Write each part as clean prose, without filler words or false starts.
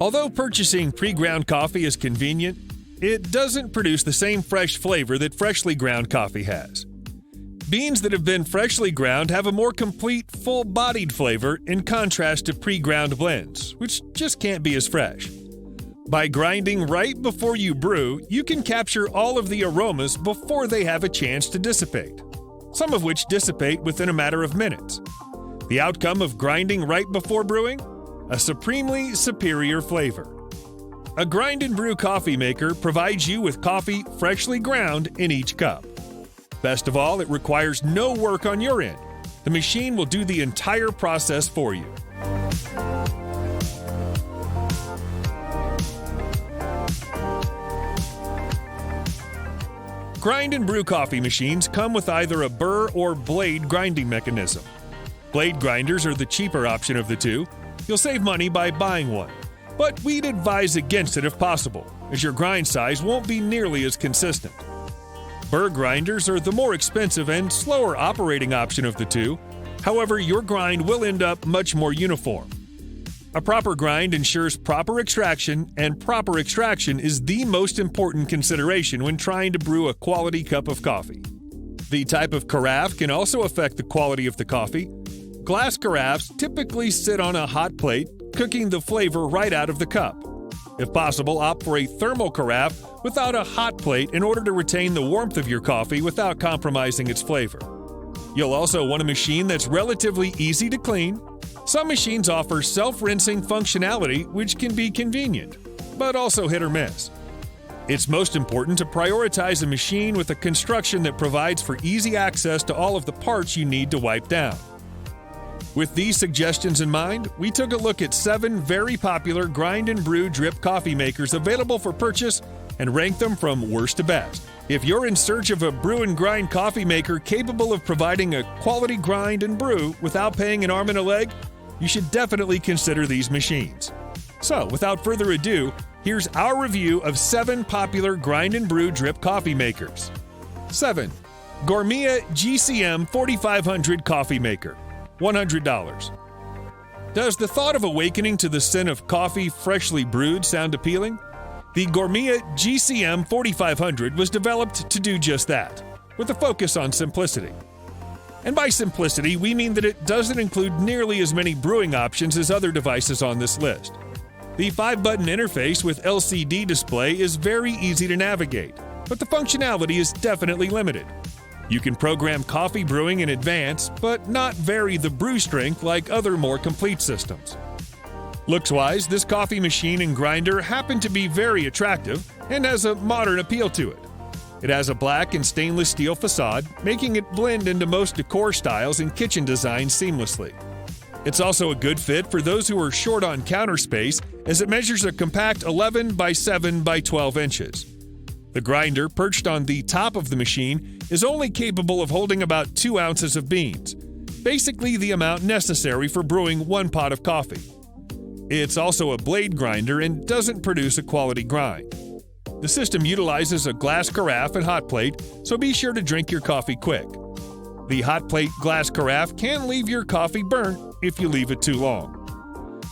Although purchasing pre-ground coffee is convenient, it doesn't produce the same fresh flavor that freshly ground coffee has. Beans that have been freshly ground have a more complete, full-bodied flavor in contrast to pre-ground blends, which just can't be as fresh. By grinding right before you brew, you can capture all of the aromas before they have a chance to dissipate, some of which dissipate within a matter of minutes. The outcome of grinding right before brewing? A supremely superior flavor. A grind and brew coffee maker provides you with coffee freshly ground in each cup. Best of all, it requires no work on your end. The machine will do the entire process for you. Grind and brew coffee machines come with either a burr or blade grinding mechanism. Blade grinders are the cheaper option of the two. You'll save money by buying one, but we'd advise against it if possible, as your grind size won't be nearly as consistent. Burr grinders are the more expensive and slower operating option of the two. However, your grind will end up much more uniform. A proper grind ensures proper extraction, and proper extraction is the most important consideration when trying to brew a quality cup of coffee. The type of carafe can also affect the quality of the coffee. Glass carafes typically sit on a hot plate, cooking the flavor right out of the cup. If possible, opt for a thermal carafe without a hot plate in order to retain the warmth of your coffee without compromising its flavor. You'll also want a machine that's relatively easy to clean. Some machines offer self-rinsing functionality, which can be convenient, but also hit or miss. It's most important to prioritize a machine with a construction that provides for easy access to all of the parts you need to wipe down. With these suggestions in mind, we took a look at 7 very popular grind and brew drip coffee makers available for purchase and ranked them from worst to best. If you're in search of a brew and grind coffee maker capable of providing a quality grind and brew without paying an arm and a leg, you should definitely consider these machines. So, without further ado, here's our review of 7 popular grind and brew drip coffee makers. 7. Gourmia GCM4500 Coffee Maker, $100. Does the thought of awakening to the sin of coffee freshly brewed sound appealing? The Gourmia GCM4500 was developed to do just that, with a focus on simplicity. And by simplicity, we mean that it doesn't include nearly as many brewing options as other devices on this list. The 5-button interface with LCD display is very easy to navigate, but the functionality is definitely limited. You can program coffee brewing in advance, but not vary the brew strength like other more complete systems. Looks-wise, this coffee machine and grinder happen to be very attractive and has a modern appeal to it. It has a black and stainless steel facade, making it blend into most decor styles and kitchen designs seamlessly. It's also a good fit for those who are short on counter space, as it measures a compact 11 by 7 by 12 inches. The grinder, perched on the top of the machine, is only capable of holding about 2 ounces of beans, basically the amount necessary for brewing 1 pot of coffee. It's also a blade grinder and doesn't produce a quality grind. The system utilizes a glass carafe and hot plate, so be sure to drink your coffee quick. The hot plate glass carafe can leave your coffee burnt if you leave it too long.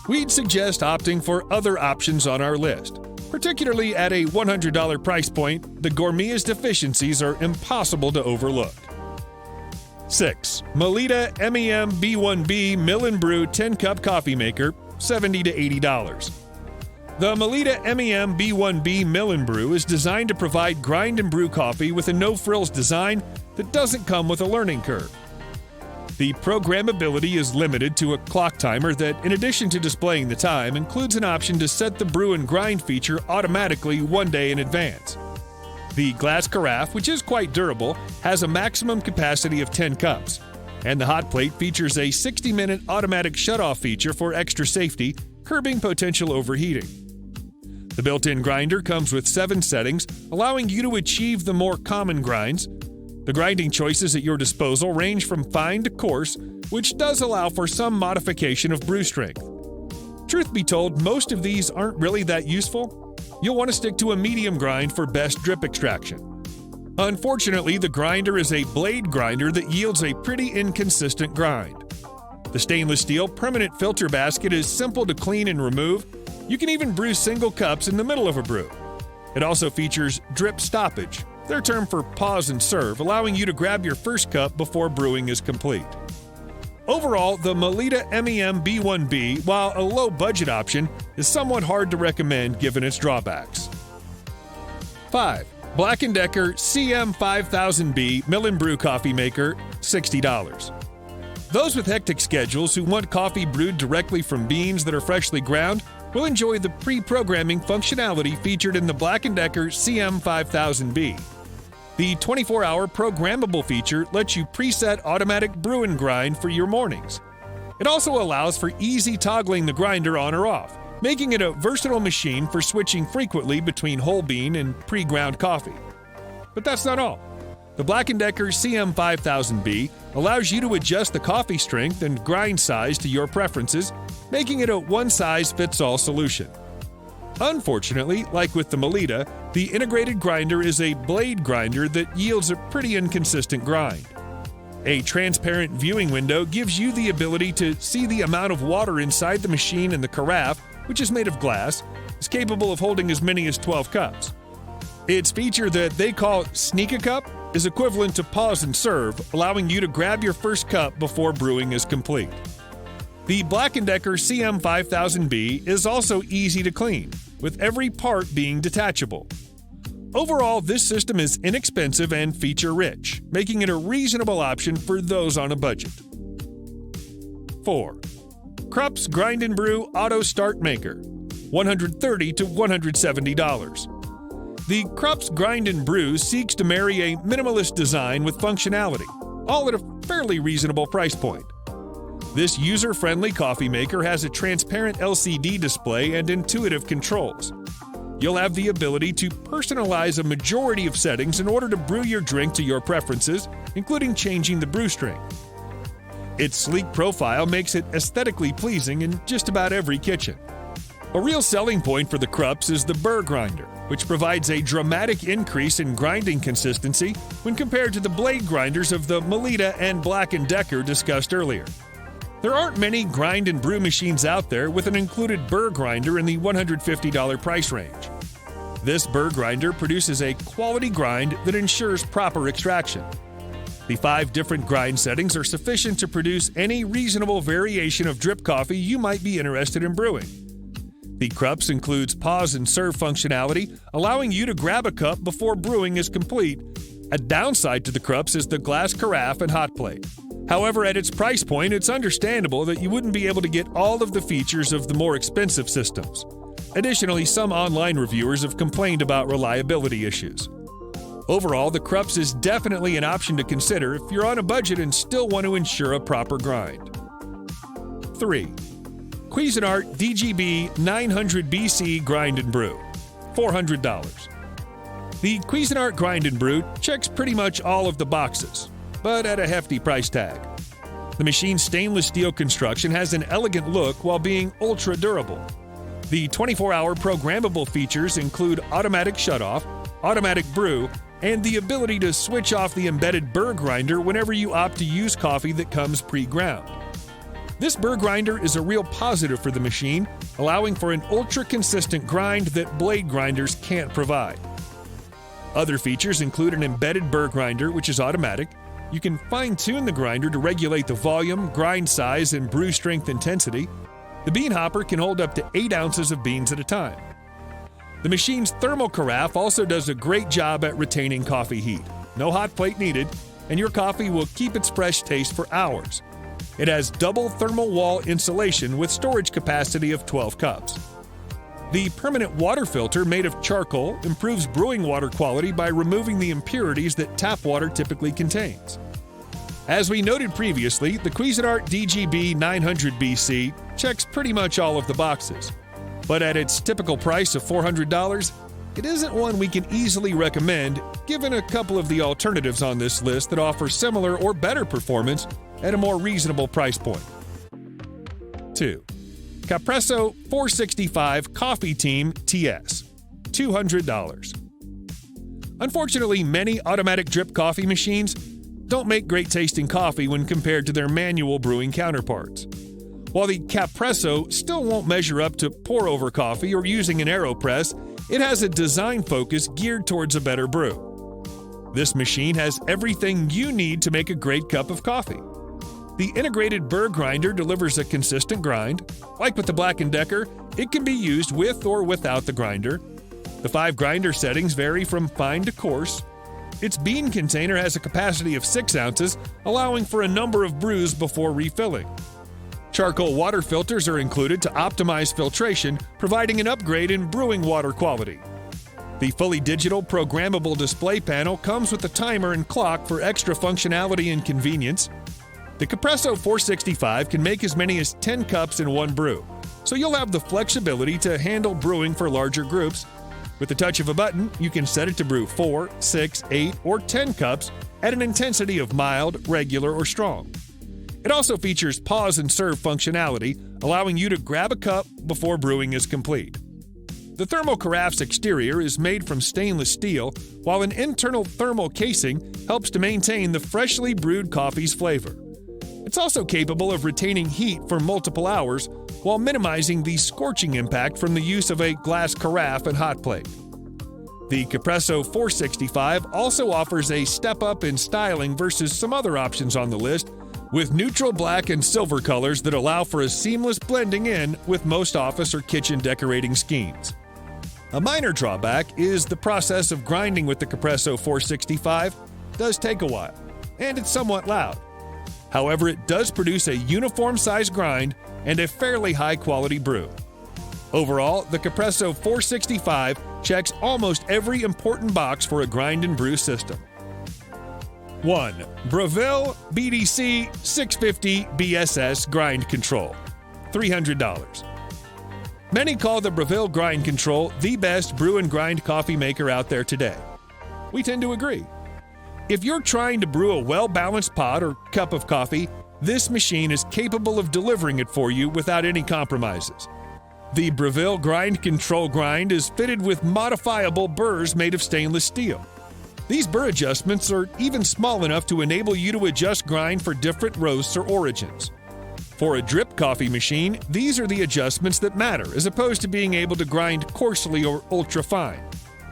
We'd suggest opting for other options on our list. Particularly at a $100 price point, the Gourmia's deficiencies are impossible to overlook. 6. Melitta MillenBrew MillenBrew 10-cup coffee maker, $70 to $80. The Melitta MillenBrew MillenBrew is designed to provide grind and brew coffee with a no-frills design that doesn't come with a learning curve. The programmability is limited to a clock timer that, in addition to displaying the time, includes an option to set the brew and grind feature automatically 1 day in advance. The glass carafe, which is quite durable, has a maximum capacity of 10 cups, and the hot plate features a 60-minute automatic shutoff feature for extra safety, curbing potential overheating. The built-in grinder comes with 7 settings, allowing you to achieve the more common grinds. The grinding choices at your disposal range from fine to coarse, which does allow for some modification of brew strength. Truth be told, most of these aren't really that useful. You'll want to stick to a medium grind for best drip extraction. Unfortunately, the grinder is a blade grinder that yields a pretty inconsistent grind. The stainless steel permanent filter basket is simple to clean and remove, You can even brew single cups in the middle of a brew. It also features drip stoppage, their term for pause and serve, allowing you to grab your first cup before brewing is complete. Overall, the Melitta MEM-B1B, while a low-budget option, is somewhat hard to recommend given its drawbacks. 5. Black+Decker CM5000B MillenBrew Coffee Maker, $60. Those with hectic schedules who want coffee brewed directly from beans that are freshly ground will enjoy the pre-programming functionality featured in the Black+Decker CM5000B. The 24-hour programmable feature lets you preset automatic brew and grind for your mornings. It also allows for easy toggling the grinder on or off, making it a versatile machine for switching frequently between whole bean and pre-ground coffee. But that's not all. The Black+Decker CM5000B allows you to adjust the coffee strength and grind size to your preferences, making it a one-size-fits-all solution. Unfortunately, like with the Melitta, the integrated grinder is a blade grinder that yields a pretty inconsistent grind. A transparent viewing window gives you the ability to see the amount of water inside the machine, and the carafe, which is made of glass, is capable of holding as many as 12 cups. Its feature that they call Sneak a Cup is equivalent to pause and serve, allowing you to grab your first cup before brewing is complete. The Black+Decker CM5000B is also easy to clean, with every part being detachable. Overall, this system is inexpensive and feature-rich, making it a reasonable option for those on a budget. 4. Krups Grind and Brew Auto Start Maker, $130 to $170. The Krups Grind and Brew seeks to marry a minimalist design with functionality, all at a fairly reasonable price point. This user-friendly coffee maker has a transparent LCD display and intuitive controls. You'll have the ability to personalize a majority of settings in order to brew your drink to your preferences, including changing the brew strength. Its sleek profile makes it aesthetically pleasing in just about every kitchen. A real selling point for the Krups is the burr grinder, which provides a dramatic increase in grinding consistency when compared to the blade grinders of the Melitta and Black+Decker discussed earlier. There aren't many grind and brew machines out there with an included burr grinder in the $150 price range. This burr grinder produces a quality grind that ensures proper extraction. The 5 different grind settings are sufficient to produce any reasonable variation of drip coffee you might be interested in brewing. The Krups includes pause and serve functionality, allowing you to grab a cup before brewing is complete. A downside to the Krups is the glass carafe and hot plate. However, at its price point, it's understandable that you wouldn't be able to get all of the features of the more expensive systems. Additionally, some online reviewers have complained about reliability issues. Overall, the Krups is definitely an option to consider if you're on a budget and still want to ensure a proper grind. 3. Cuisinart DGB-900BC Grind and Brew, $400. The Cuisinart Grind and Brew checks pretty much all of the boxes, but at a hefty price tag. The machine's stainless steel construction has an elegant look while being ultra durable. The 24-hour programmable features include automatic shutoff, automatic brew, and the ability to switch off the embedded burr grinder whenever you opt to use coffee that comes pre-ground. This burr grinder is a real positive for the machine, allowing for an ultra-consistent grind that blade grinders can't provide. Other features include an embedded burr grinder, which is automatic. You can fine-tune the grinder to regulate the volume, grind size, and brew strength intensity. The bean hopper can hold up to 8 ounces of beans at a time. The machine's thermal carafe also does a great job at retaining coffee heat. No hot plate needed, and your coffee will keep its fresh taste for hours. It has double thermal wall insulation with storage capacity of 12 cups. The permanent water filter made of charcoal improves brewing water quality by removing the impurities that tap water typically contains. As we noted previously, the Cuisinart DGB-900BC checks pretty much all of the boxes. But at its typical price of $400, it isn't one we can easily recommend, given a couple of the alternatives on this list that offer similar or better performance at a more reasonable price point. 2. Capresso 465 CoffeeTeam TS, $200. Unfortunately, many automatic drip coffee machines don't make great tasting coffee when compared to their manual brewing counterparts. While the Capresso still won't measure up to pour-over coffee or using an AeroPress, it has a design focus geared towards a better brew. This machine has everything you need to make a great cup of coffee. The integrated burr grinder delivers a consistent grind. Like with the Black+Decker, it can be used with or without the grinder. The 5 grinder settings vary from fine to coarse. Its bean container has a capacity of 6 ounces, allowing for a number of brews before refilling. Charcoal water filters are included to optimize filtration, providing an upgrade in brewing water quality. The fully digital programmable display panel comes with a timer and clock for extra functionality and convenience. The Capresso 465 can make as many as 10 cups in one brew, so you'll have the flexibility to handle brewing for larger groups. With the touch of a button, you can set it to brew 4, 6, 8, or 10 cups at an intensity of mild, regular, or strong. It also features pause and serve functionality, allowing you to grab a cup before brewing is complete. The thermal carafe's exterior is made from stainless steel, while an internal thermal casing helps to maintain the freshly brewed coffee's flavor. It's also capable of retaining heat for multiple hours while minimizing the scorching impact from the use of a glass carafe and hot plate. The Capresso 465 also offers a step up in styling versus some other options on the list, with neutral black and silver colors that allow for a seamless blending in with most office or kitchen decorating schemes. A minor drawback is the process of grinding with the Capresso 465 does take a while, and it's somewhat loud. However, it does produce a uniform size grind and a fairly high-quality brew. Overall, the Capresso 465 checks almost every important box for a grind and brew system. 1. Breville BDC 650 BSS Grind Control, $300. Many call the Breville Grind Control the best brew and grind coffee maker out there today. We tend to agree. If you're trying to brew a well-balanced pot or cup of coffee, this machine is capable of delivering it for you without any compromises. The Breville Grind Control grind is fitted with modifiable burrs made of stainless steel. These burr adjustments are even small enough to enable you to adjust grind for different roasts or origins. For a drip coffee machine, these are the adjustments that matter, as opposed to being able to grind coarsely or ultra-fine.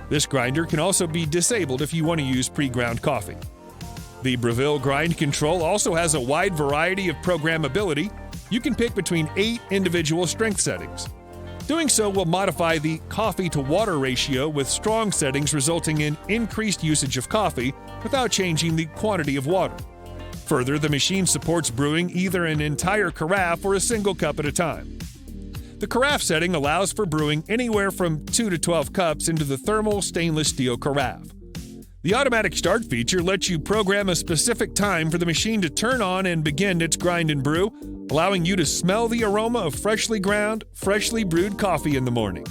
This grinder can also be disabled if you want to use pre-ground coffee. The Breville Grind Control also has a wide variety of programmability. You can pick between 8 individual strength settings. Doing so will modify the coffee-to-water ratio with strong settings, resulting in increased usage of coffee without changing the quantity of water. Further, the machine supports brewing either an entire carafe or a single cup at a time. The carafe setting allows for brewing anywhere from 2 to 12 cups into the thermal stainless steel carafe. The automatic start feature lets you program a specific time for the machine to turn on and begin its grind and brew, allowing you to smell the aroma of freshly ground, freshly brewed coffee in the morning.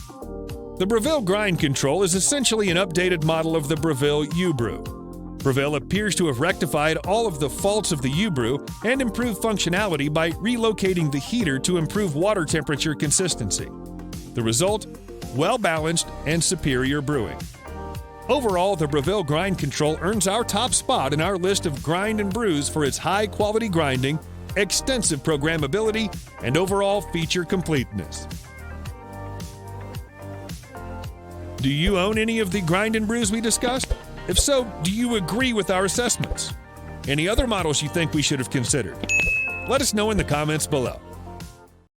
The Breville Grind Control is essentially an updated model of the Breville U-Brew. Breville appears to have rectified all of the faults of the U-Brew and improved functionality by relocating the heater to improve water temperature consistency. The result? Well-balanced and superior brewing. Overall, the Breville Grind Control earns our top spot in our list of grind and brews for its high-quality grinding, extensive programmability, and overall feature completeness. Do you own any of the grind and brews we discussed? If so, do you agree with our assessments? Any other models you think we should have considered? Let us know in the comments below.